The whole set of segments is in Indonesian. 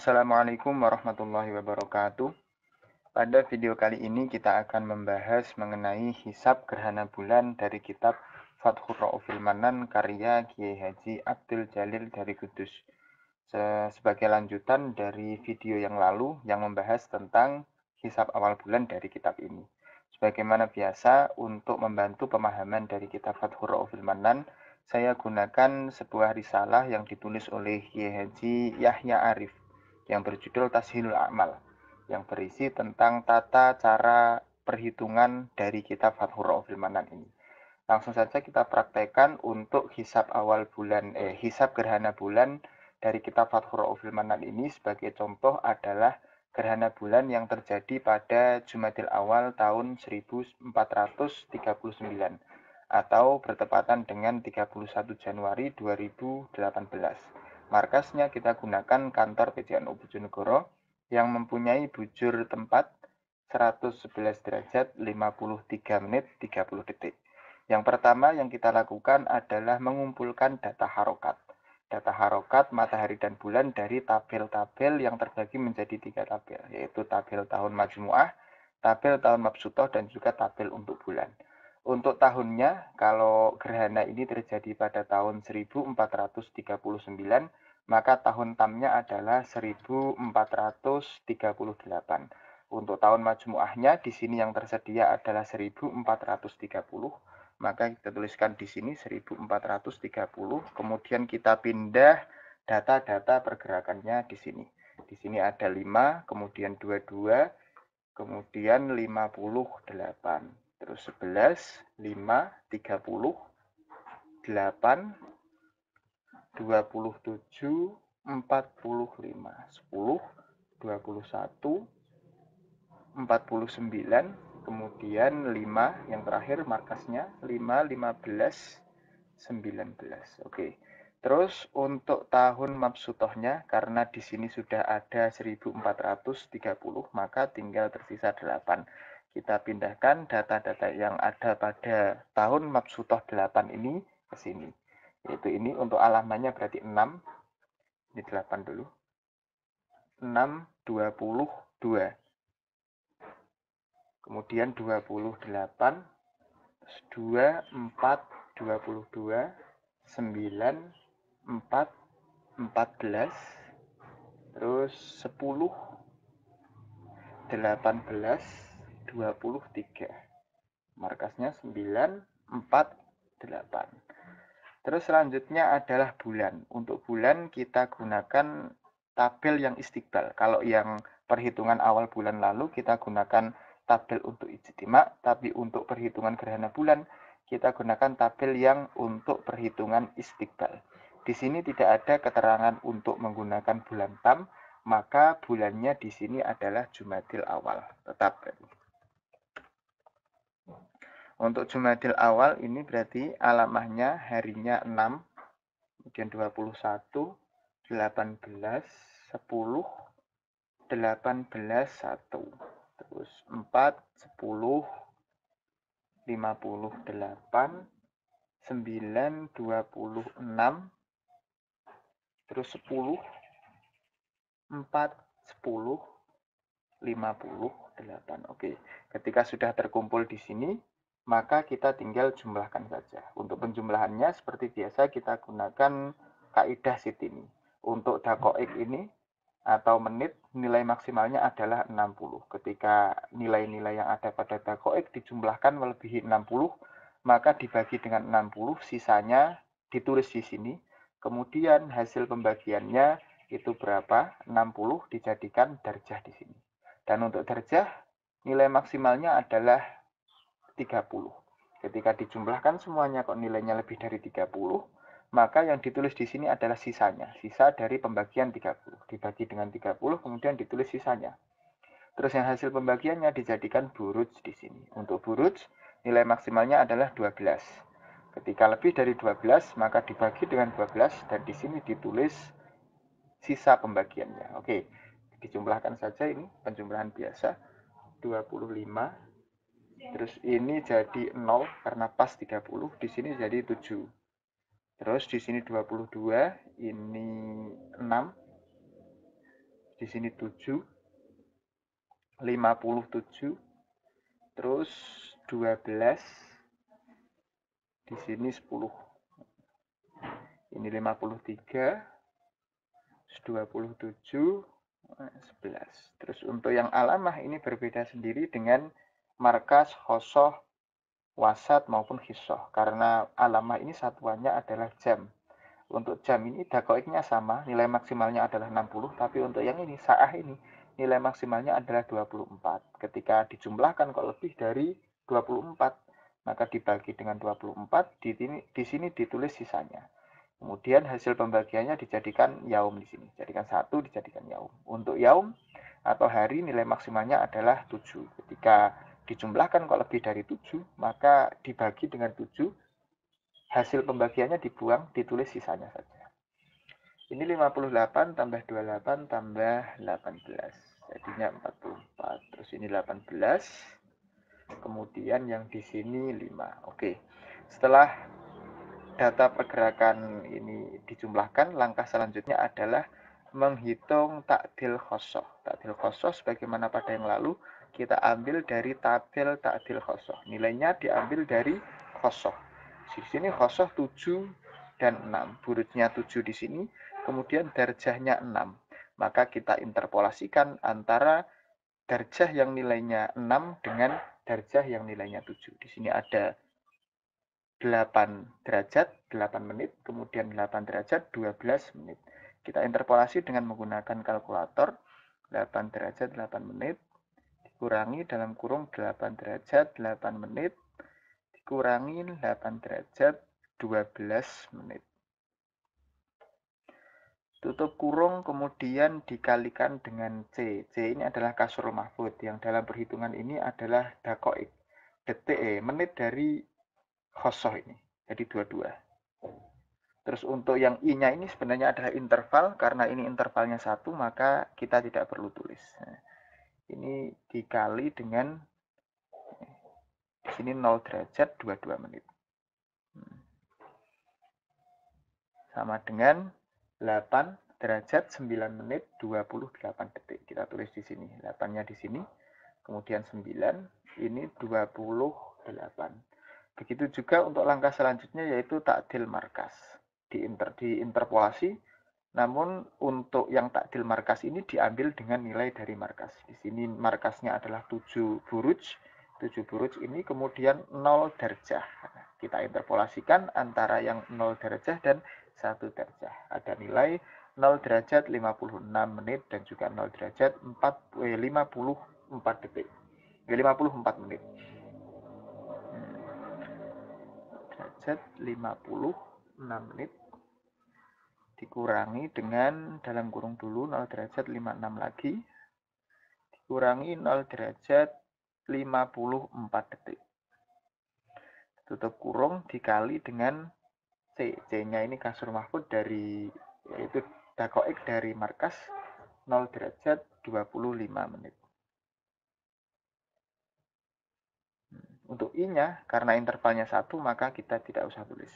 Assalamualaikum warahmatullahi wabarakatuh. Pada video kali ini kita akan membahas mengenai hisab gerhana bulan dari kitab Fathur Ra'ufil Manan karya Kiai Haji Abdul Jalil dari Kudus. Sebagai lanjutan dari video yang lalu yang membahas tentang hisab awal bulan dari kitab ini. Sebagaimana biasa, untuk membantu pemahaman dari kitab Fathur Ra'ufil Manan, saya gunakan sebuah risalah yang ditulis oleh Kiai Haji Yahya Arif yang berjudul Tashilul A'mal, yang berisi tentang tata cara perhitungan dari kitab Fathur Ra'ufil Manan ini. Langsung saja kita praktekkan untuk hisab awal bulan, hisab gerhana bulan dari kitab Fathur Ra'ufil Manan ini. Sebagai contoh adalah gerhana bulan yang terjadi pada Jumadil Awal tahun 1439 atau bertepatan dengan 31 Januari 2018. Markasnya kita gunakan kantor PJNU Bojonegoro yang mempunyai bujur tempat 111 derajat 53 menit 30 detik. Yang pertama yang kita lakukan adalah mengumpulkan data harokat. Data harokat matahari dan bulan dari tabel-tabel yang terbagi menjadi 3 tabel, yaitu tabel tahun majmuah, tabel tahun mabsutoh, dan juga tabel untuk bulan. Untuk tahunnya, kalau gerhana ini terjadi pada tahun 1439, maka tahun tamnya adalah 1438. Untuk tahun majmuahnya, di sini yang tersedia adalah 1430, maka kita tuliskan di sini 1430, kemudian kita pindah data-data pergerakannya di sini. Di sini ada 5, kemudian 22, kemudian 58. Terus 11, 5, 30, 8, 27, 45, 10, 21, 49, kemudian 5 yang terakhir markasnya 5, 15, 19. Oke. Terus untuk tahun mabsutohnya, karena di sini sudah ada 1430, maka tinggal tersisa 8. Kita pindahkan data-data yang ada pada tahun mabsutoh 8 ini ke sini. Yaitu ini untuk alamannya berarti 6. Ini 8 dulu. 6, 22. Kemudian 28, 2, 4, 22, 9, 4, 14, terus 10, 18, 23. Markasnya 9, 4, 8. Terus selanjutnya adalah bulan. Untuk bulan kita gunakan tabel yang istiqbal. Kalau yang perhitungan awal bulan lalu kita gunakan tabel untuk ijtima, tapi untuk perhitungan gerhana bulan kita gunakan tabel yang untuk perhitungan istiqbal. Di sini tidak ada keterangan untuk menggunakan bulan tam, maka bulannya di sini adalah Jumadil Awal. Tetap. Untuk Jumadil Awal ini berarti alamahnya harinya 6, kemudian 21, 18, 10, 18, 1, terus 4, 10, 58, 9, 26, terus 10, 4, 10, 58. Oke, ketika sudah terkumpul di sini, maka kita tinggal jumlahkan saja. Untuk penjumlahannya seperti biasa kita gunakan kaidah sitini. Untuk dakoik ini atau menit, nilai maksimalnya adalah 60. Ketika nilai-nilai yang ada pada dakoik dijumlahkan melebihi 60, maka dibagi dengan 60, sisanya ditulis di sini. Kemudian hasil pembagiannya itu berapa? 60 dijadikan darjah di sini. Dan untuk darjah, nilai maksimalnya adalah 30. Ketika dijumlahkan semuanya kok nilainya lebih dari 30, maka yang ditulis di sini adalah sisanya. Sisa dari pembagian 30. Dibagi dengan 30, kemudian ditulis sisanya. Terus yang hasil pembagiannya dijadikan buruj di sini. Untuk buruj, nilai maksimalnya adalah 12. Ketika lebih dari 12, maka dibagi dengan 12, dan di sini ditulis sisa pembagiannya. Oke, dijumlahkan saja ini, penjumlahan biasa. 25, terus ini jadi 0 karena pas 30, di sini jadi 7. Terus di sini 22, ini 6, di di sini 7, 57, terus 12, di sini 10. Ini 53, 27, 11. Terus untuk yang alamah ini berbeda sendiri dengan markas, khosoh, wasat maupun hisoh. Karena alamah ini satuannya adalah jam. Untuk jam ini dakoiknya sama, nilai maksimalnya adalah 60, tapi untuk yang ini, sa'ah ini, nilai maksimalnya adalah 24. Ketika dijumlahkan kalau lebih dari 24, maka dibagi dengan 24, di sini ditulis sisanya. Kemudian hasil pembagiannya dijadikan yaum di sini. Jadikan 1 dijadikan yaum. Untuk yaum atau hari nilai maksimalnya adalah 7. Ketika dijumlahkan kalau lebih dari 7, maka dibagi dengan 7, hasil pembagiannya dibuang, ditulis sisanya saja. Ini 58 tambah 28 tambah 18. Jadinya 44. Terus ini 18. Kemudian yang di sini 5. Oke. Setelah data pergerakan ini dijumlahkan, langkah selanjutnya adalah menghitung takdil khosoh. Takdil khosoh sebagaimana pada yang lalu, kita ambil dari tabel takdil khosoh. Nilainya diambil dari khosoh. Di sini khosoh 7 dan 6. Burutnya 7 di sini, kemudian darjahnya 6. Maka kita interpolasikan antara darjah yang nilainya 6 dengan darjah yang nilainya 7. Di sini ada 8 derajat, 8 menit, kemudian 8 derajat, 12 menit. Kita interpolasi dengan menggunakan kalkulator. 8 derajat, 8 menit, dikurangi dalam kurung 8 derajat, 8 menit, dikurangi 8 derajat, 12 menit. Tutup kurung kemudian dikalikan dengan C. C ini adalah kasrul mahfud yang dalam perhitungan ini adalah dakoik. Detik, menit dari khosoh ini. Jadi 22. Terus untuk yang I-nya ini sebenarnya adalah interval. Karena ini intervalnya 1, maka kita tidak perlu tulis. Nah, ini dikali dengan, di sini 0 derajat 22 menit. Sama dengan 8 derajat 9 menit 28 detik. Kita tulis di sini. 8-nya di sini. Kemudian 9. Ini 28. Begitu juga untuk langkah selanjutnya yaitu takdil markas. Diinterpolasi. Namun untuk yang takdil markas ini diambil dengan nilai dari markas. Di sini markasnya adalah 7 buruj. 7 buruj ini kemudian 0 darjah. Kita interpolasikan antara yang 0 darjah dan 1 darjah. Ada nilai 0 derajat 56 menit dan juga 0 derajat 54 detik. 54 menit. Derajat 56 menit dikurangi dengan dalam kurung dulu 0 derajat 56 lagi dikurangi 0 derajat 54 detik. Tutup kurung dikali dengan C. C-nya ini kasur mahfud dari, yaitu dakoik dari markas 0 derajat 25 menit. Untuk I-nya, karena intervalnya 1, maka kita tidak usah tulis.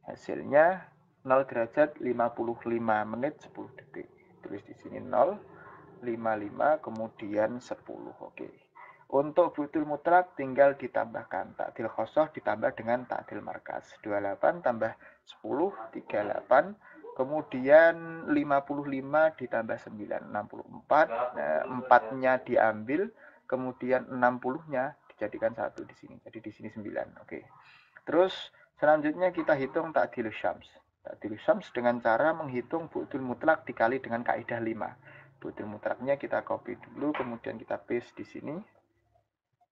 Hasilnya 0 derajat 55 menit 10 detik. Tulis di sini 0, 55, kemudian 10. Oke. Untuk butul mutlak tinggal ditambahkan. Takdil khosoh ditambah dengan takdil markas. 28 tambah 10, 38. Kemudian 55 ditambah 9, 64. Nah, 4-nya diambil. Kemudian 60-nya dijadikan 1 di sini. Jadi di sini 9. Oke. Terus selanjutnya kita hitung takdil syams. Takdil syams dengan cara menghitung butul mutlak dikali dengan kaidah 5. Butul mutlaknya kita copy dulu, kemudian kita paste di sini.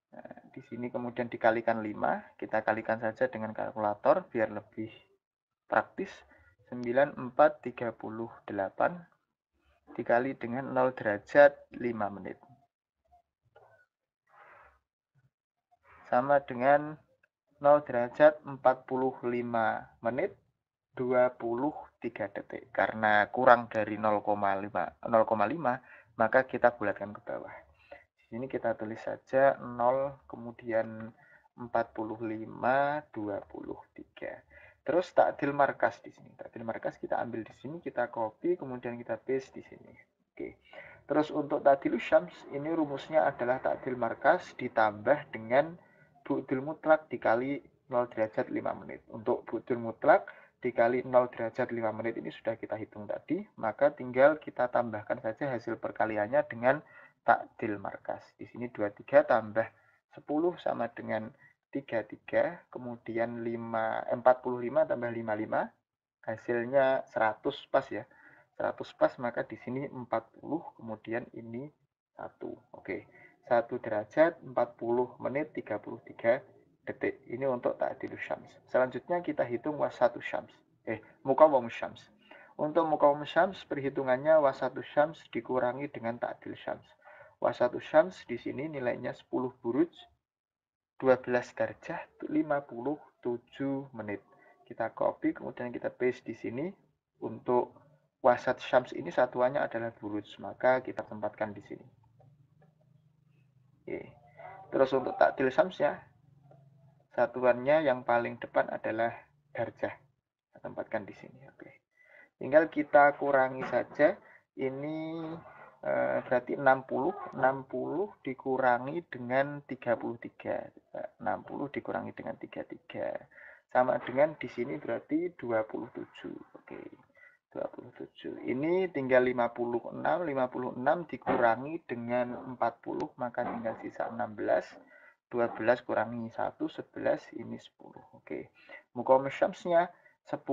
Nah, di sini kemudian dikalikan 5, kita kalikan saja dengan kalkulator biar lebih praktis. 9438 dikali dengan 0 derajat 5 menit. Sama dengan 0 derajat 45 menit 23 detik. Karena kurang dari 0,5, maka kita bulatkan ke bawah. Di sini kita tulis saja 0, kemudian 45, 23. Terus takdil markas di sini. Takdil markas kita ambil di sini, kita copy, kemudian kita paste di sini. Terus untuk ta'dilus syams, ini rumusnya adalah ta'dil markas ditambah dengan bu'dul mutlak dikali 0 derajat 5 menit. Untuk bu'dul mutlak dikali 0 derajat 5 menit ini sudah kita hitung tadi, maka tinggal kita tambahkan saja hasil perkaliannya dengan ta'dil markas. Di sini 23 tambah 10 sama dengan 33, kemudian 45 tambah 55, hasilnya 100 pas ya. 100 pas, maka di sini 40, kemudian ini 1. Oke. 1 derajat 40 menit 33 detik. Ini untuk ta'dilus syams. Selanjutnya kita hitung wasatu syams. Muqawwamus syams. Untuk muqawwamus syams perhitungannya wasatu syams dikurangi dengan ta'dil syams. Wasatu syams di sini nilainya 10 buruj 12 darjah 57 menit. Kita copy kemudian kita paste di sini. Untuk wasat syams ini satuannya adalah buruj, maka kita tempatkan di sini. Oke. Terus untuk ta'dil syamsnya, satuannya yang paling depan adalah darjah. Kita tempatkan di sini. Oke. Tinggal kita kurangi saja. Ini berarti 60 dikurangi dengan 33. 60 dikurangi dengan 33. Sama dengan di sini berarti 27. Oke. 27. Ini tinggal 56 dikurangi dengan 40, maka tinggal sisa 16. 12 kurangi 1, 11, ini 10. Oke. Muqawwamus syamsnya 10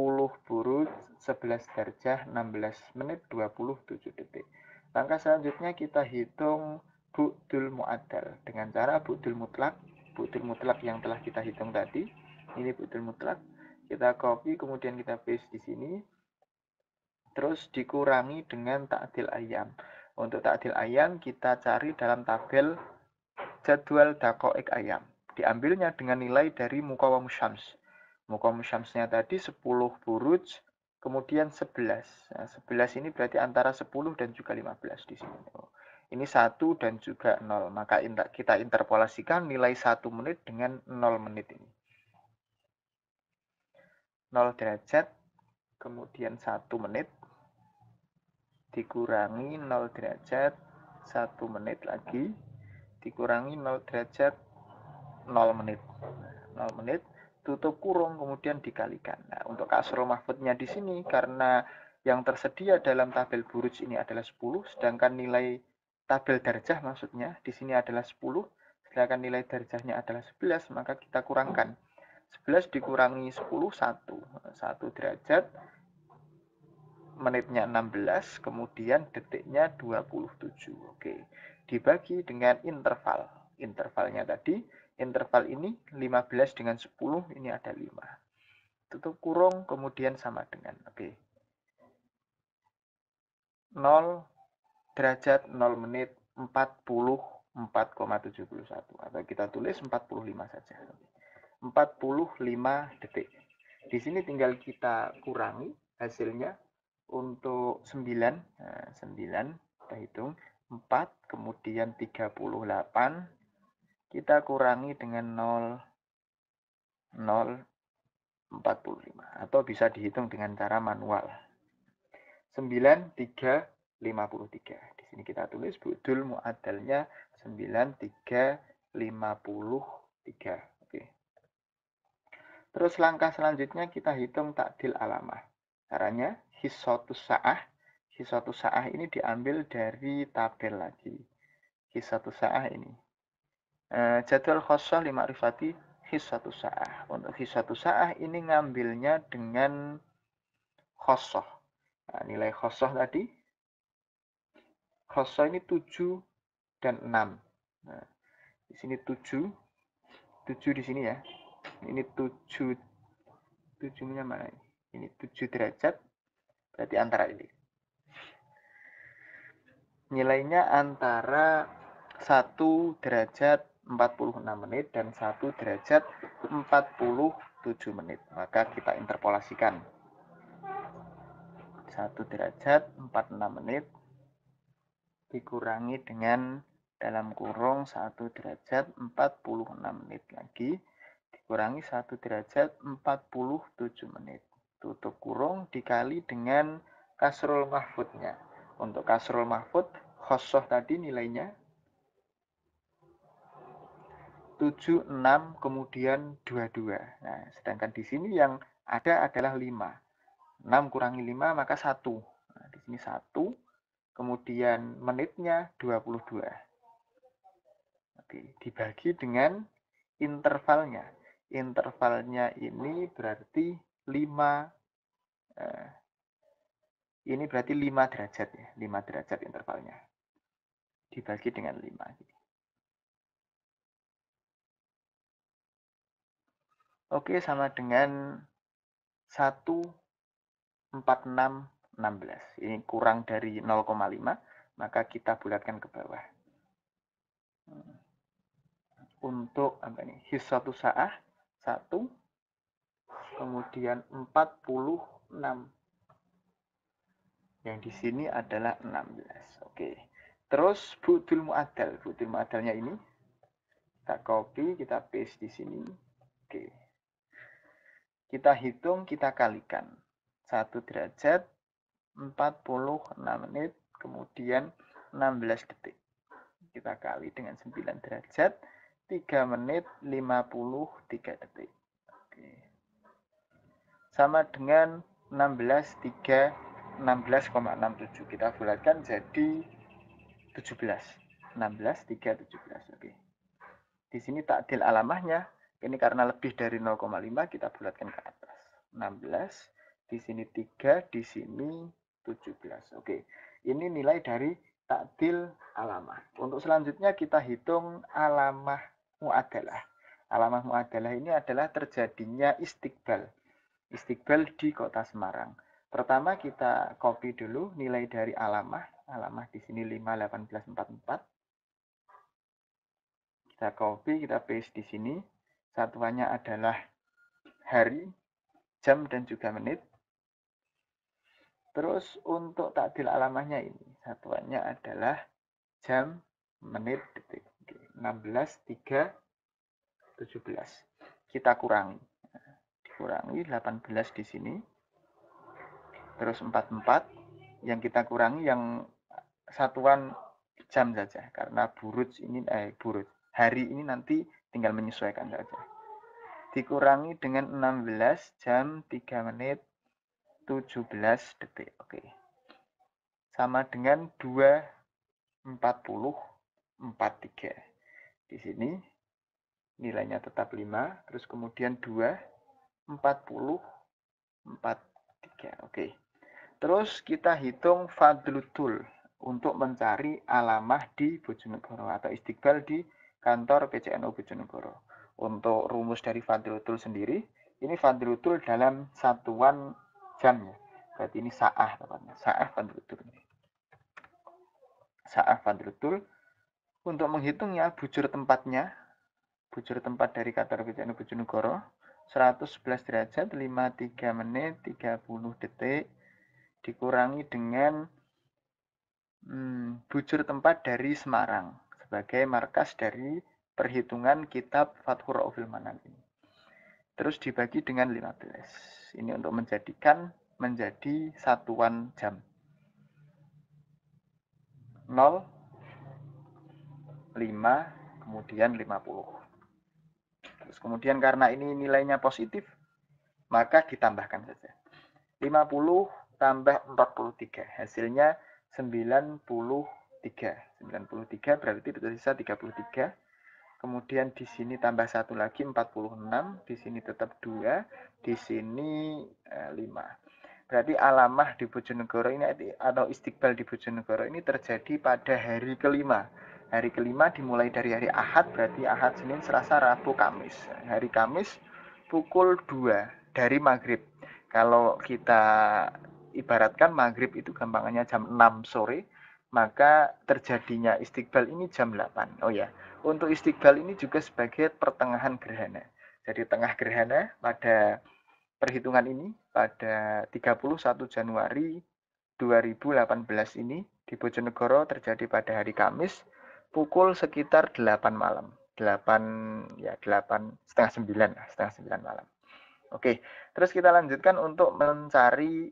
buruj 11 darjah 16 menit 27 detik. Langkah selanjutnya kita hitung bu'dul mu'addal dengan cara bu'dul mutlak. Bu'dul mutlak yang telah kita hitung tadi. Ini bu'dul mutlak. Kita copy kemudian kita paste di sini. Terus dikurangi dengan ta'dil ayam. Untuk ta'dil ayam kita cari dalam tabel jadwal daqa'iq ayam. Diambilnya dengan nilai dari muqawwamus syams. Muqawwamus syamsnya tadi 10 buruj, kemudian 11. Nah, 11 ini berarti antara 10 dan juga 15 di sini. Ini 1 dan juga 0. Maka kita interpolasikan nilai 1 menit dengan 0 menit ini. 0 derajat, kemudian 1 menit, dikurangi 0 derajat 1 menit lagi, dikurangi 0 derajat 0 menit. 0 menit, tutup kurung, kemudian dikalikan. Nah, untuk kasrul mahfudnya di sini, karena yang tersedia dalam tabel buruj ini adalah 10, sedangkan nilai tabel darjah maksudnya di sini adalah 10, sedangkan nilai darjahnya adalah 11, maka kita kurangkan. 11 dikurangi 10, 1. 1 derajat, menitnya 16, kemudian detiknya 27. Oke. Dibagi dengan interval. Intervalnya tadi, interval ini 15 dengan 10, ini ada 5. Tutup kurung, kemudian sama dengan. Oke. 0 derajat 0 menit 44,71. Atau kita tulis 45 saja. 45 detik. Di sini tinggal kita kurangi hasilnya. Untuk 9, nah 9 kita hitung 4, kemudian 38 kita kurangi dengan 0,045 atau bisa dihitung dengan cara manual. 9353. Di sini kita tulis bu'dul mu'addalnya 9353. Oke. Terus langkah selanjutnya kita hitung ta'dil alamah. Caranya hisatus sa'ah. Hisatus sa'ah ini diambil dari tabel lagi. Hisatus sa'ah ini. Jadwal khosoh lima'rifati hisatus sa'ah. Untuk hisatus sa'ah ini ngambilnya dengan khosoh. Nah, nilai khosoh tadi. Khosoh ini 7 dan 6. Nah, di sini 7. 7 di sini ya. Ini 7. 7-nya mana ini? Ini 7 derajat. Berarti antara ini. Nilainya antara 1 derajat 46 menit dan 1 derajat 47 menit. Maka kita interpolasikan. 1 derajat 46 menit dikurangi dengan dalam kurung 1 derajat 46 menit lagi dikurangi 1 derajat 47 menit. Tutup kurung dikali dengan kasrul mahfudnya. Untuk kasrul mahfud, Khosoh tadi nilainya 7, 6, kemudian 22. Nah, sedangkan di sini yang ada adalah 5. 6 kurangi 5 maka 1. Nah, di sini 1, kemudian menitnya 22. Oke, dibagi dengan intervalnya. Intervalnya ini berarti 5, ini berarti 5 derajat ya, 5 derajat intervalnya. Dibagi dengan 5. Oke, sama dengan 1,46,16. Ini kurang dari 0,5, maka kita bulatkan ke bawah. Untuk apa ini? His 1 sa'ah 1, kemudian 46. Yang di sini adalah 16. Oke. Terus bu'dul mu'addal. Bu'dul mu'addalnya ini kita copy, kita paste di sini. Oke. Kita hitung, kita kalikan. 1 derajat 46 menit, kemudian 16 detik. Kita kali dengan 9 derajat 3 menit 53 detik. Oke. Sama dengan 16,67. Kita bulatkan jadi 17. 16, 3, 17. Oke. Di sini takdil alamahnya, ini karena lebih dari 0,5 kita bulatkan ke atas. 16, di sini 3, di sini 17. Oke. Ini nilai dari takdil alamah. Untuk selanjutnya kita hitung alamah mu'adalah. Alamah mu'adalah ini adalah terjadinya istiqbal. Istiqbal di Kota Semarang. Pertama kita copy dulu nilai dari alamah. Alamah di sini 5,1844. Kita copy, kita paste di sini. Satuannya adalah hari, jam, dan juga menit. Terus untuk takdil alamahnya ini, satuannya adalah jam, menit, detik. 16, 3, 17. Kita kurangi. Dikurangi 18 di sini. Terus 44. Yang kita kurangi yang satuan jam saja. Karena hari ini nanti tinggal menyesuaikan saja. Dikurangi dengan 16 jam 3 menit 17 detik. Oke. Sama dengan 2,40,43. Di sini nilainya tetap 5, terus kemudian 2,40,43. Oke. Terus kita hitung fadlutul untuk mencari alamah di Bojonegoro atau istiqbal di kantor PCNU Bojonegoro. Untuk rumus dari fadlutul sendiri, ini fadlutul dalam satuan jam ya. Berarti ini sa'ah tepatnya. Sa'ah fadlutul. Sa'ah fadlutul. Untuk menghitungnya bujur tempatnya, bujur tempat dari kantor PCNU Bojonegoro 111 derajat 53 menit 30 detik dikurangi dengan bujur tempat dari Semarang sebagai markas dari perhitungan kitab Fathur Raufil Manan ini. Terus dibagi dengan 15. Ini untuk menjadikan menjadi satuan jam. 0, 5, kemudian 50. Terus kemudian karena ini nilainya positif, maka ditambahkan saja. 50 tambah 43, hasilnya 93. 93 berarti tersisa 33. Kemudian di sini tambah satu lagi 46, di sini tetap 2, di sini 5. Berarti alamah di Bojonegoro ini atau istiqbal di Bojonegoro ini terjadi pada hari kelima. Hari kelima dimulai dari hari Ahad, berarti Ahad, Senin, Selasa, Rabu, Kamis. Hari Kamis pukul 2 dari maghrib. Kalau kita ibaratkan maghrib itu gampangannya jam 6 sore, maka terjadinya istiqbal ini jam 8. Oh ya, untuk istiqbal ini juga sebagai pertengahan gerhana. Jadi tengah gerhana pada perhitungan ini pada 31 Januari 2018 ini di Bojonegoro terjadi pada hari Kamis pukul sekitar 8 malam. 8 setengah 9 malam. Oke, terus kita lanjutkan untuk mencari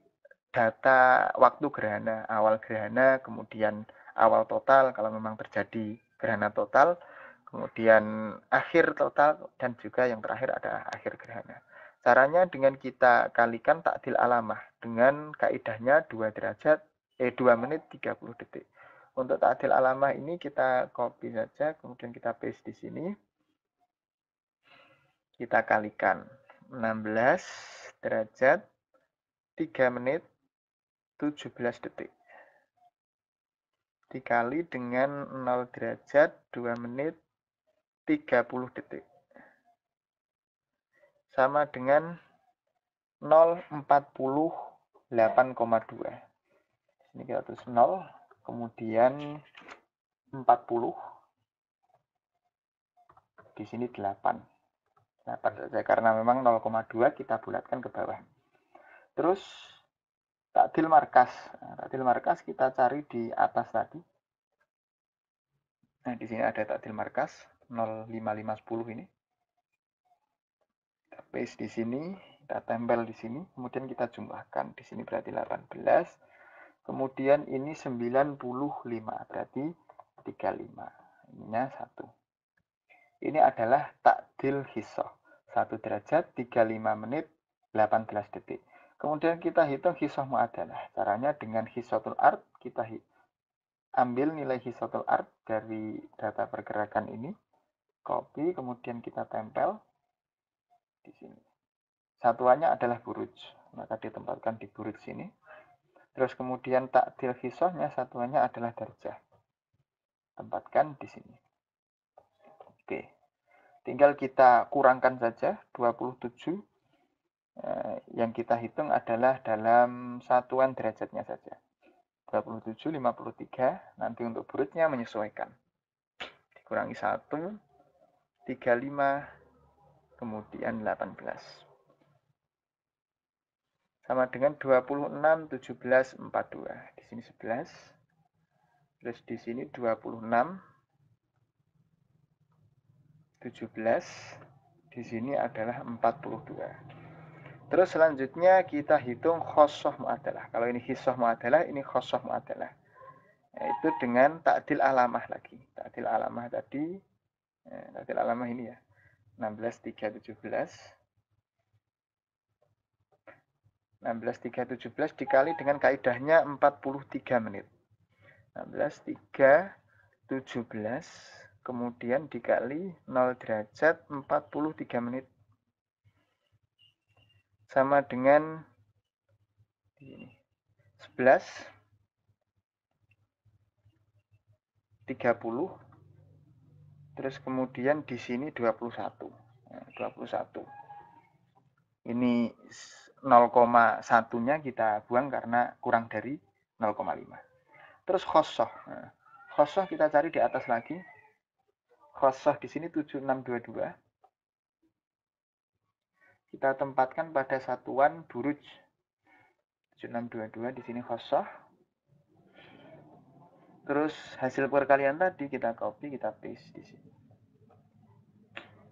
data waktu gerhana, awal gerhana, kemudian awal total kalau memang terjadi gerhana total, kemudian akhir total, dan juga yang terakhir ada akhir gerhana. Caranya dengan kita kalikan takdil alamah dengan kaidahnya 2 menit 30 detik. Untuk takdil alamah ini kita copy saja, kemudian kita paste di sini. Kita kalikan 16 derajat 3 menit 17 detik. Dikali dengan 0 derajat 2 menit 30 detik. Sama dengan 0,48,2. Ini kita tulis 0, kemudian 40, di sini 8. 8 saja karena memang 0,2 kita bulatkan ke bawah. Terus takdil markas. Takdil markas kita cari di atas tadi. Nah, di sini ada takdil markas 05510 ini. Kita paste di sini, kita tempel di sini, kemudian kita jumlahkan. Di sini berarti 18. Kemudian ini 95, berarti 35. Ininya 1. Ini adalah takdil hisoh. 1 derajat 35 menit 18 detik. Kemudian kita hitung hisoh mu'adalah. Caranya dengan hisotul ard, kita ambil nilai hisotul ard dari data pergerakan ini. Copy, kemudian kita tempel di sini. Satuannya adalah buruj, maka ditempatkan di buruj sini. Terus kemudian takdil hisohnya satuannya adalah darjah. Tempatkan di sini. Oke. Tinggal kita kurangkan saja 27. Yang kita hitung adalah dalam satuan derajatnya saja. 27, 53. Nanti untuk burujnya menyesuaikan. Dikurangi 1, 35, kemudian 18. Sama dengan 26, 17, 42. Di sini 11. Terus di sini 26, 17. Di sini adalah 42. Terus selanjutnya kita hitung khosoh mu'adalah. Kalau ini hisoh mu'adalah, ini khosoh mu'adalah. Yaitu dengan takdil alamah lagi. Takdil alamah tadi, takdil alamah ini ya. 16, 3, 17. 16, 3, 17 dikali dengan kaidahnya 43 menit. 16, 3, 17. Kemudian dikali 0 derajat 43 menit. Sama dengan 11, 30. Terus kemudian di sini 21. 21. Ini 0,1-nya kita buang karena kurang dari 0,5. Terus khosoh. Khosoh kita cari di atas lagi. Khosoh di sini 7622. Kita tempatkan pada satuan buruj. 7622 di sini khosoh. Terus hasil perkalian tadi kita copy, kita paste di sini.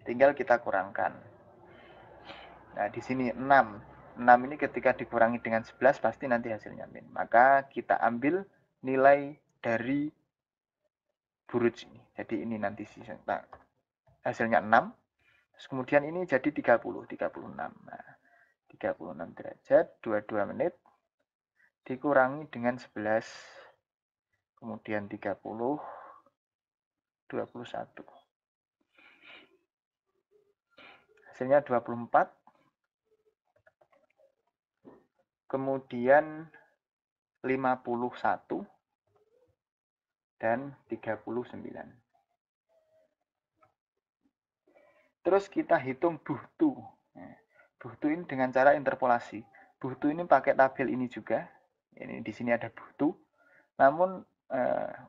Tinggal kita kurangkan. Nah, di sini 6. 6 ini ketika dikurangi dengan 11 pasti nanti hasilnya min. Maka kita ambil nilai dari buruj ini. Jadi ini nanti hasilnya 6. Terus kemudian ini jadi 30, 36. Nah, 36 derajat, 22 menit, dikurangi dengan 11, kemudian 30, 21. Hasilnya 24, kemudian 51, dan 39. Terus kita hitung buhtu. Buhtu ini dengan cara interpolasi. Buhtu ini pakai tabel ini juga. Ini di sini ada buhtu. Namun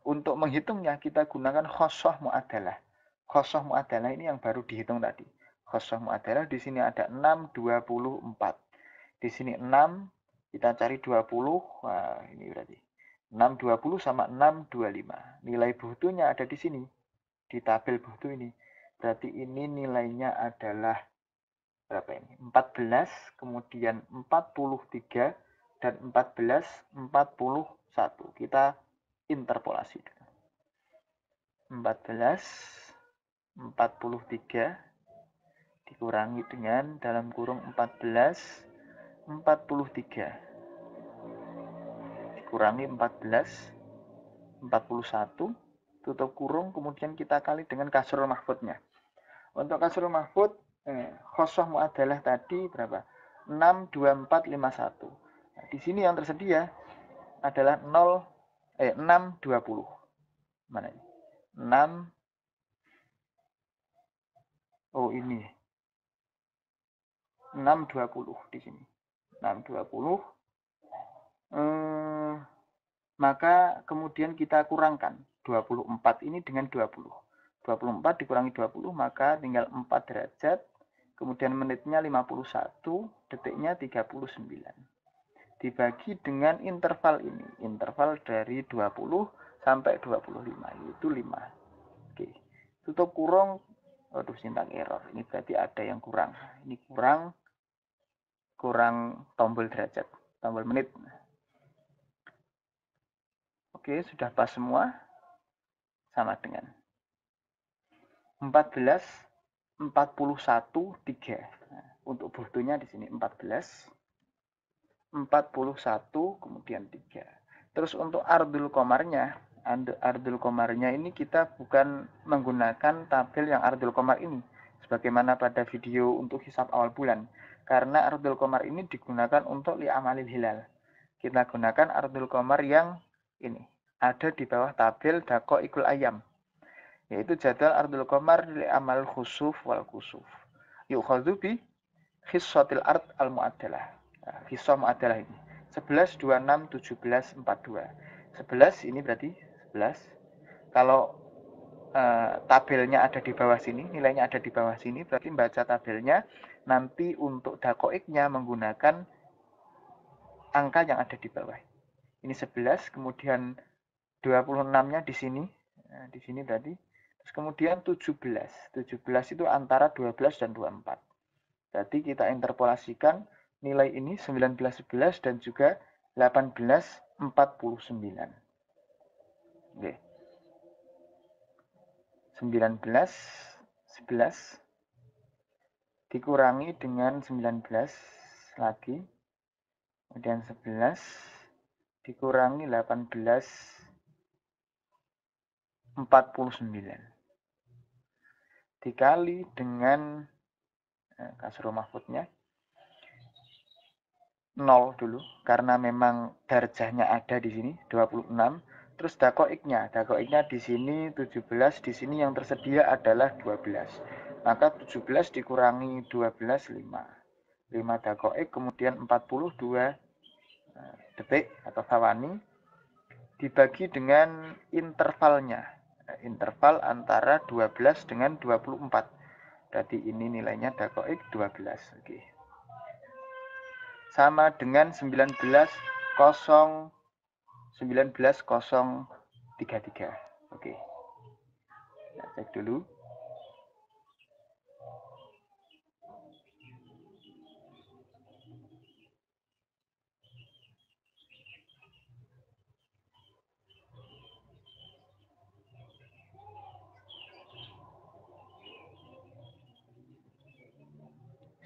untuk menghitungnya kita gunakan khosoh mu'adalah. Khosoh mu'adalah ini yang baru dihitung tadi. Khosoh mu'adalah di sini ada 6, 24. Di sini 6, kita cari 20. Wah, ini berarti 6, 20 sama 6, 25. Nilai buhtunya ada di sini. Di tabel buhtu ini. Berarti ini nilainya adalah berapa ini? 14, kemudian 43, dan 14, 41. Kita interpolasi. 14:43 dikurangi dengan dalam kurung 14:43 dikurangi 14:41 tutup kurung, kemudian kita kali dengan kasrul mahfudnya. Untuk kasrul mahfud khosoh muadalah tadi berapa? 62451. Nah, di sini yang tersedia adalah 620. Mana ini? 6. Oh, ini 620 di sini. 620. Maka kemudian kita kurangkan 24 ini dengan 20. 24 dikurangi 20 maka tinggal 4 derajat. Kemudian menitnya 51, detiknya 39. Dibagi dengan interval ini. Interval dari 20 sampai 25, yaitu 5. Oke. Tutup kurung. Waduh, sintak error. Ini berarti ada yang kurang. Ini kurang tombol derajat, tombol menit. Oke, sudah pas semua. Sama dengan 14:41:3. Nah, untuk butuhnya di sini 14:41 kemudian 3. Terus untuk ardul komarnya ini kita bukan menggunakan tabel yang ardul komar ini sebagaimana pada video untuk hisab awal bulan, karena ardul komar ini digunakan untuk li'amalil hilal. Kita gunakan ardul komar yang ini ada di bawah tabel daqaiqul ayam, yaitu jadwal ardul komar li'amal khusuf wal kusuf. Yukhadhu bi khissatil ard al mu'addalah. Nah, khisah mu'addalah ini 11, 26, 17, 42. 11 ini berarti 11. Kalau tabelnya ada di bawah sini, nilainya ada di bawah sini, berarti baca tabelnya nanti untuk daqaiqnya menggunakan angka yang ada di bawah. Ini 11, kemudian 26-nya di sini. Nah, di sini berarti. Terus kemudian 17. 17 itu antara 12 dan 24. Berarti kita interpolasikan nilai ini 1911 dan juga 1849. Oke. 1911 dikurangi dengan 19 lagi. Kemudian 11 dikurangi 1849 dikali dengan kasrul mahfudnya 0 dulu karena memang darjahnya ada di sini 26. Terus daqaiqnya di sini 17, di sini yang tersedia adalah 12. Maka 17 dikurangi 12 5 daqaiq, kemudian 42 detik atau thawani dibagi dengan intervalnya. Interval antara 12 dengan 24. Berarti ini nilainya daqaiq 12. Oke. Sama dengan 19:033. Oke. Kita cek dulu.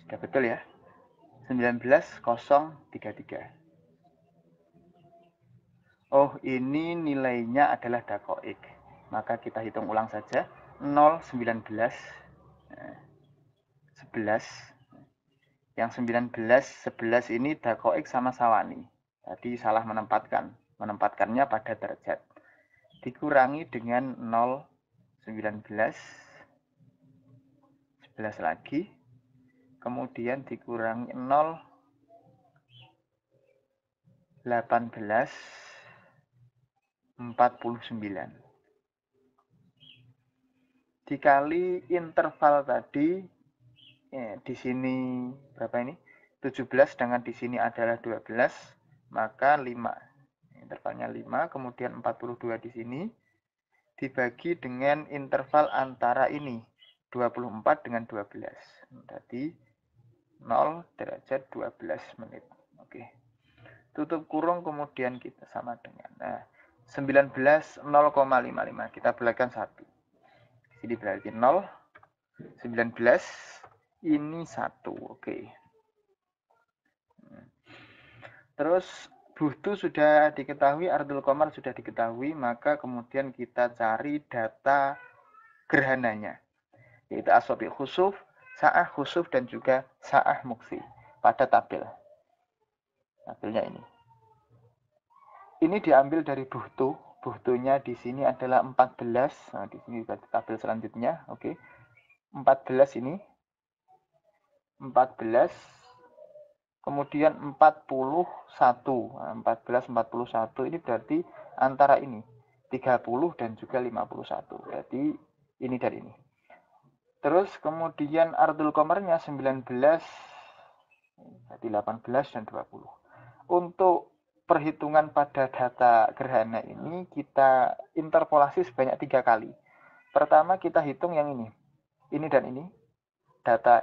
Sudah betul ya? 19:033. Oh, ini nilainya adalah daqaiq. Maka kita hitung ulang saja. 0:19 11. Yang 19:11 ini daqaiq sama sawani. Tadi salah menempatkannya pada derajat. Dikurangi dengan 0:19 11 lagi. Kemudian dikurangi 0:1849 dikali interval tadi di sini berapa ini? 17, dengan di sini adalah 12, maka 5. Intervalnya 5, kemudian 42 di sini dibagi dengan interval antara ini 24 dengan 12. Tadi 0 derajat 12 menit. Oke. Tutup kurung, kemudian kita sama dengan. Nah, 19 0,55. Kita bulakan 1. Di sini berarti 0, 19 ini 1. Oke. Terus buhtu sudah diketahui, ardul qamar sudah diketahui, maka kemudian kita cari data gerhananya, yaitu asobi khusuf, sa'ah khusuf, dan juga sa'ah muksi pada tabel. Tabelnya ini. Ini diambil dari buhtu. Buhtunya di sini adalah 14. Nah, di sini berarti tabel selanjutnya. Oke. 14 ini. 14. Kemudian 41. Nah, 14, 41 ini berarti antara ini. 30 dan juga 51. Berarti ini dari ini. Terus kemudian ardul qamarnya 19, jadi 18 dan 20. Untuk perhitungan pada data gerhana ini kita interpolasi sebanyak 3 kali. Pertama kita hitung yang ini dan ini, data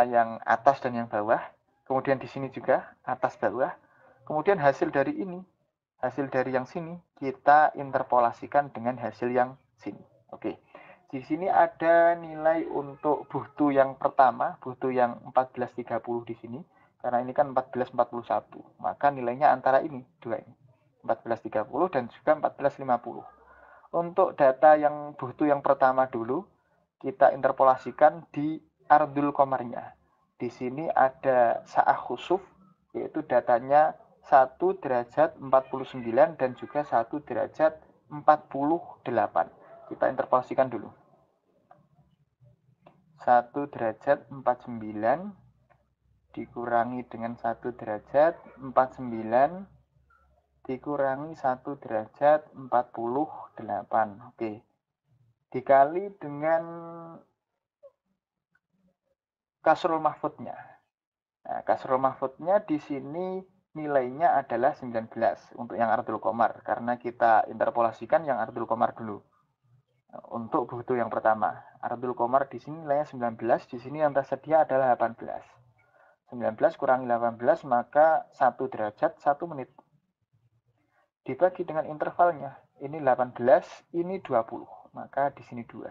yang atas dan yang bawah. Kemudian di sini juga atas bawah. Kemudian hasil dari ini, hasil dari yang sini kita interpolasikan dengan hasil yang sini. Oke. Di sini ada nilai untuk buhtu yang pertama, buhtu yang 1430 di sini. Karena ini kan 1441. Maka nilainya antara ini, dua ini. 1430 dan juga 1450. Untuk data yang buhtu yang pertama dulu, kita interpolasikan di ardul qamarnya. Di sini ada sa'ah khusuf, yaitu datanya 1 derajat 49 dan juga 1 derajat 48. Kita interpolasikan dulu. 1 derajat 49 dikurangi dengan 1 derajat 49 dikurangi 1 derajat 48. Oke. Dikali dengan kasrul mahfudnya. Nah, kasrul mahfudnya di sini nilainya adalah 19 untuk yang ardul qamar, karena kita interpolasikan yang ardul qamar dulu. Untuk buhtu yang pertama, ardul qamar di sini nilainya 19, di sini yang tersedia adalah 18. 19 kurangi 18 maka 1 derajat 1 menit. Dibagi dengan intervalnya, ini 18, ini 20, maka di sini 2.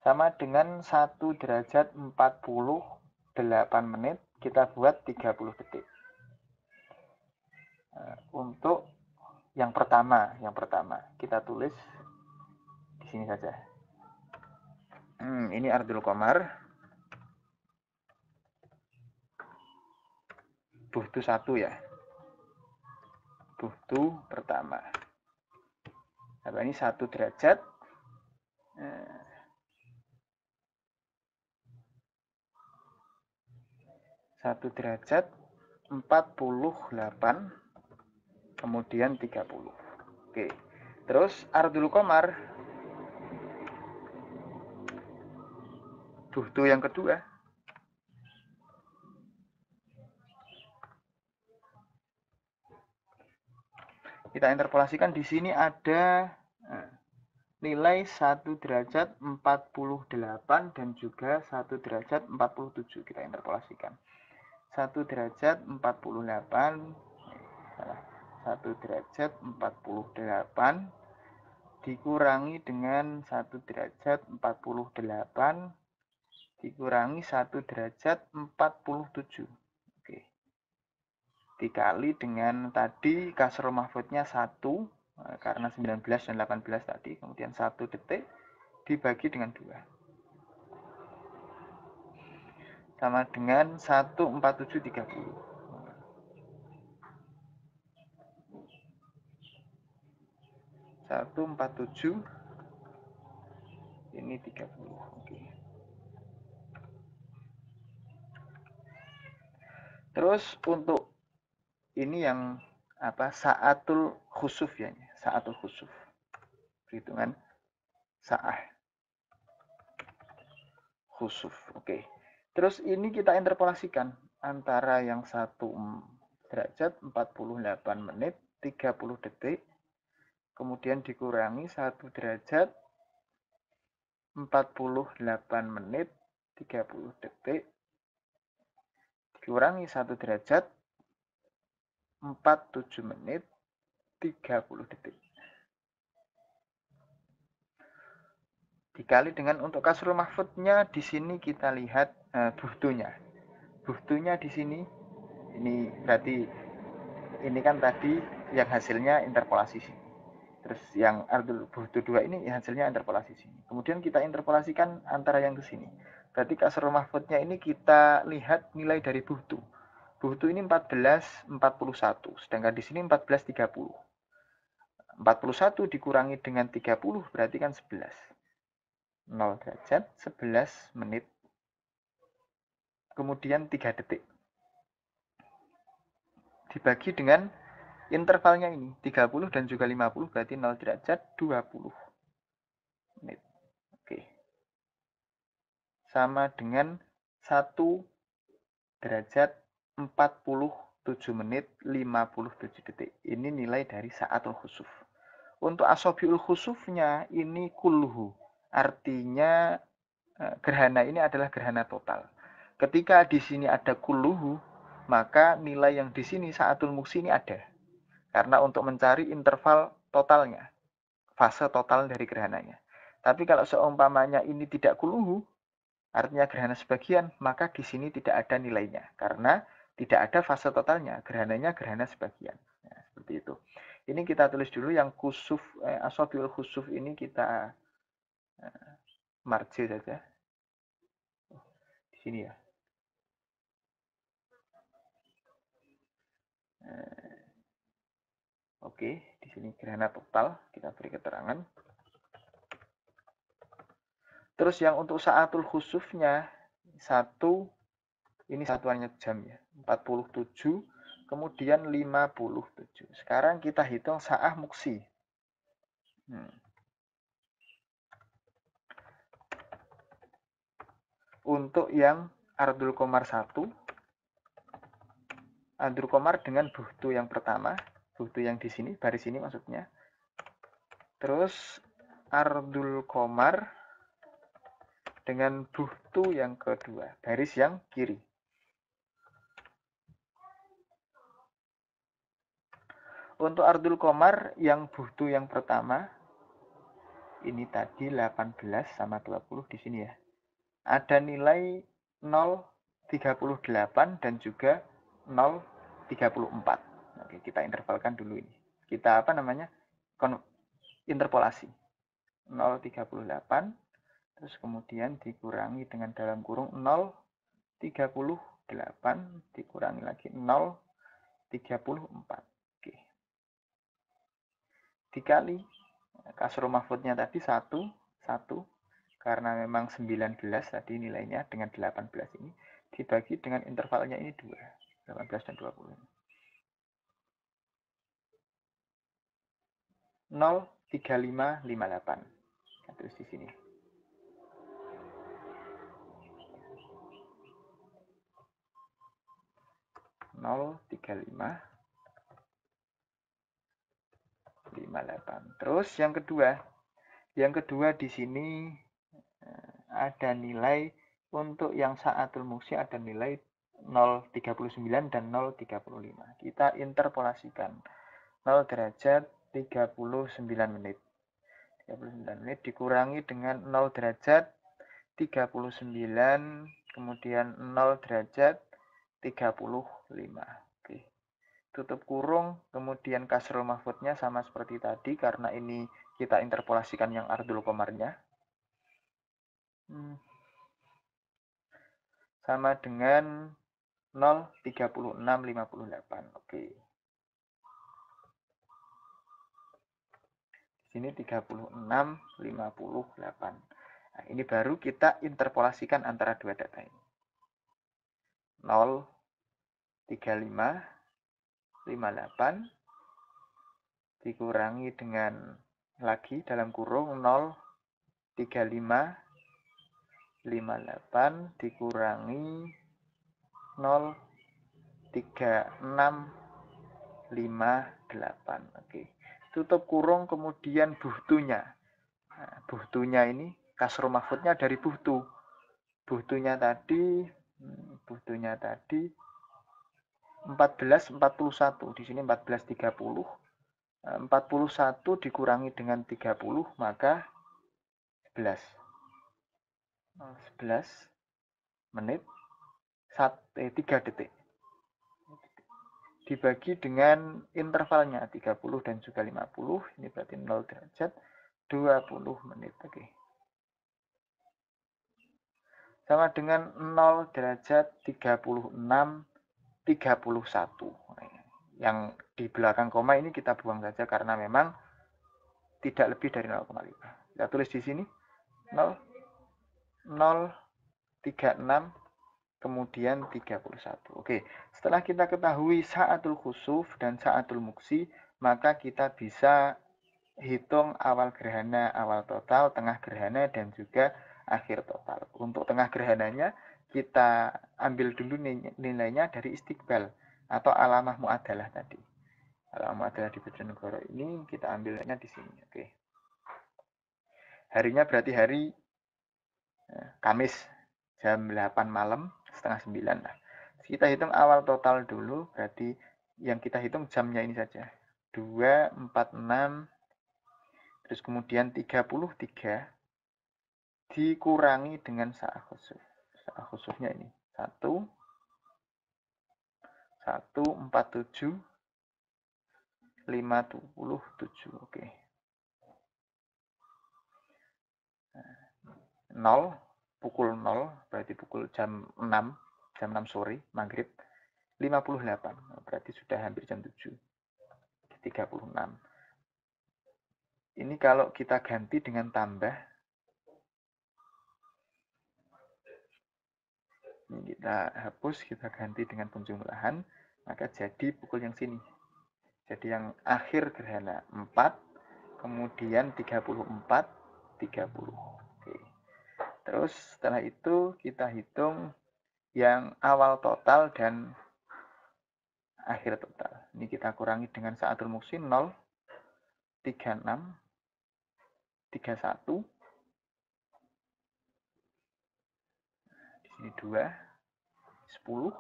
Sama dengan 1 derajat 48 menit, kita buat 30 detik. Untuk yang pertama kita tulis di sini saja. Ini ardul qamar, buhtu 1 ya, buhtu pertama. Nah, ini 1 derajat 1 derajat 48 kemudian 30. Oke. Terus ardul qamar buhtu yang kedua. Kita interpolasikan, di sini ada nilai 1 derajat 48 dan juga 1 derajat 47. Kita interpolasikan. 1 derajat 48 1 derajat 48 dikurangi dengan 1 derajat 48 dikurangi 1 derajat 47. Oke. Dikali dengan tadi kasrul mahfudnya 1, karena 19 dan 18 tadi, kemudian 1 detik dibagi dengan 2. Sama dengan 14730. 147 ini 30. Oke. Terus untuk ini yang sa'atul khusuf ya, sa'atul khusuf. Perhitungan sa'ah khusuf. Oke. Terus ini kita interpolasikan antara yang 1 derajat 48 menit 30 detik kemudian dikurangi 1 derajat 48 menit 30 detik dikurangi 1 derajat 47 menit 30 detik. Dikali dengan untuk kasrul mahfudnya, di sini kita lihat buhtunya. Buhtunya di sini, ini berarti ini kan tadi yang hasilnya interpolasi sini. Terus yang ardul buhtu 2 ini hasilnya interpolasi sini. Kemudian kita interpolasikan antara yang ke sini. Berarti kasrul mahfudnya ini kita lihat nilai dari buhtu. Buhtu ini 1441, sedangkan di sini 1430. 41 dikurangi dengan 30 berarti kan 11. 0 derajat 11 menit. Kemudian 3 detik. Dibagi dengan intervalnya ini 30 dan juga 50 berarti 0 derajat 20 menit. Oke. Sama dengan 1 derajat 47 menit 57 detik. Ini nilai dari saatul khusuf. Untuk asobiul khusufnya ini kulluhu. Artinya gerhana ini adalah gerhana total. Ketika di sini ada kulluhu, maka nilai yang di sini saatul muksi ini ada. Karena untuk mencari interval totalnya, fase total dari gerhananya. Tapi kalau seumpamanya ini tidak kulluhu, artinya gerhana sebagian, maka di sini tidak ada nilainya. Karena tidak ada fase totalnya, gerhananya gerhana sebagian. Nah, seperti itu. Ini kita tulis dulu yang khusuf, asobiul khusuf ini kita marje saja. Di sini ya. Oke, di sini gerhana total kita beri keterangan. Terus yang untuk saatul khusufnya, satu, ini satuannya jam ya, 47, kemudian 57. Sekarang kita hitung saah muksi. Untuk yang ardul komar 1, ardul komar dengan buhtu yang pertama, buhtu yang di sini, baris ini maksudnya. Terus ardul komar dengan buhtu yang kedua, baris yang kiri. Untuk ardul komar yang buhtu yang pertama, ini tadi 18 sama 20 di sini ya. Ada nilai 0,38 dan juga 0,34. Oke, kita intervalkan dulu ini. Kita apa namanya? Interpolasi. 0,38 terus kemudian dikurangi dengan dalam kurung 0,38 dikurangi lagi 0,34. Oke. Dikali kasrul mahfudnya tadi 1 karena memang 19 tadi nilainya dengan 18 ini dibagi dengan intervalnya ini 2, 18 dan 20. 0,3558. Terus di sini. 0,3558. Terus yang kedua di sini ada nilai untuk yang saatul muksi ada nilai 0,39 dan 0,35. Kita interpolasikan 0 derajat 39 menit. 39 menit dikurangi dengan 0 derajat 39 kemudian 0 derajat 35. Oke. Tutup kurung, kemudian kasrul mahfudnya sama seperti tadi karena ini kita interpolasikan yang ardul komarnya. Sama dengan 0,3658. Oke. Di sini 36,58. Nah, ini baru kita interpolasikan antara dua data ini. 0,3558 dikurangi dengan lagi dalam kurung 0,3558 dikurangi 0,3658. Oke. Tutup kurung kemudian buhtunya. Nah, buhtunya ini kasrul mahfudnya dari buhtunya tadi 14:41. Di sini 14:30. 41 dikurangi dengan 30, maka 11. 11 menit 3 detik. Dibagi dengan intervalnya 30 dan juga 50, ini berarti 0 derajat, 20 menit. Oke. Sama dengan 0 derajat 36, 31. Yang di belakang koma ini kita buang saja karena memang tidak lebih dari 0,5. Kita tulis di sini 0, 0, 36, kemudian 31. Oke, setelah kita ketahui sa'atul khusuf dan sa'atul muksi, maka kita bisa hitung awal gerhana, awal total, tengah gerhana, dan juga akhir total. Untuk tengah gerhananya, kita ambil dulu nilainya dari istiqbal atau alamah mu'adalah tadi. Alamah mu'adalah di Bojonegoro ini kita ambilnya di sini. Oke. Harinya berarti hari Kamis jam 8 malam, setengah 9 lah. Kita hitung awal total dulu, berarti yang kita hitung jamnya ini saja. 2, 4, 6, terus kemudian 33 dikurangi dengan sa'ah khusuf. Sa'ah khusufnya ini 1, 147, 57. Oke. 0, pukul 0, berarti pukul jam 6 sore, maghrib. 58, berarti sudah hampir jam 7. 36. Ini kalau kita ganti dengan tambah, ini kita hapus, kita ganti dengan penjumlahan, maka jadi pukul yang sini. Jadi yang akhir gerhana 4, kemudian 34, 30. Oke. Terus setelah itu kita hitung yang awal total dan akhir total. Ini kita kurangi dengan sa'atul muksi 0, 36, 31. Di sini 2, 10.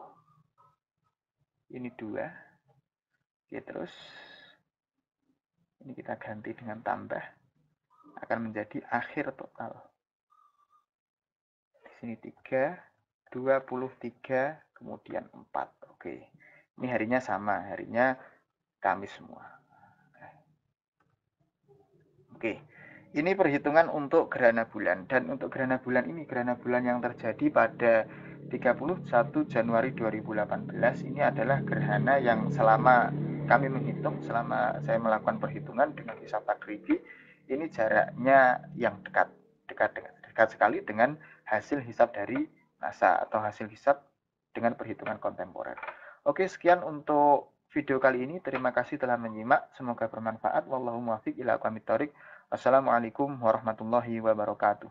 Ini 2. Oke, terus ini kita ganti dengan tambah, akan menjadi akhir total. Di sini 3, 23, kemudian 4. Oke. Ini harinya sama, harinya Kamis semua. Oke. Ini perhitungan untuk gerhana bulan, dan untuk gerhana bulan ini, gerhana bulan yang terjadi pada 31 Januari 2018 ini adalah gerhana yang selama kami menghitung, selama saya melakukan perhitungan dengan hisab takribi, ini jaraknya yang dekat sekali dengan hasil hisab dari NASA atau hasil hisab dengan perhitungan kontemporer. Oke, sekian untuk video kali ini. Terima kasih telah menyimak. Semoga bermanfaat. Wallahu muwaffiq ila aqwamit thoriq. Wassalamualaikum warahmatullahi wabarakatuh.